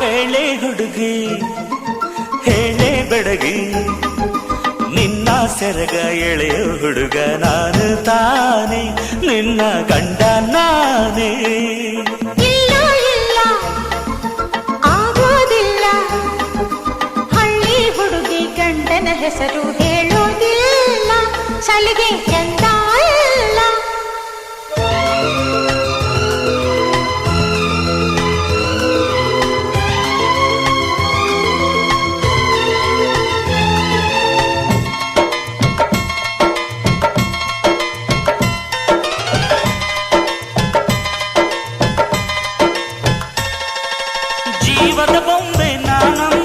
ಹೇಳೆ ಹುಡುಗಿ ಹೇಳೆ ಬೆಡಗಿ ನಿನ್ನ ಸೆರಗ ಎಳೆಯ ಹುಡುಗ ನಾನು ತಾನೆ ನಿನ್ನ ಗಂಡ ನಾನೇ. ಇಲ್ಲ ಇಲ್ಲ ಆಗೋದಿಲ್ಲ, ಹಳ್ಳಿ ಹುಡುಗಿ ಗಂಡನ ಹೆಸರು ಹೇಳೋದಿಲ್ಲ, ಸಲಿಗೆ ಚಂದ ಇಲ್ಲ. ಜೀವದ ಬೊಂಬೆ ನಾನಮ್ಮ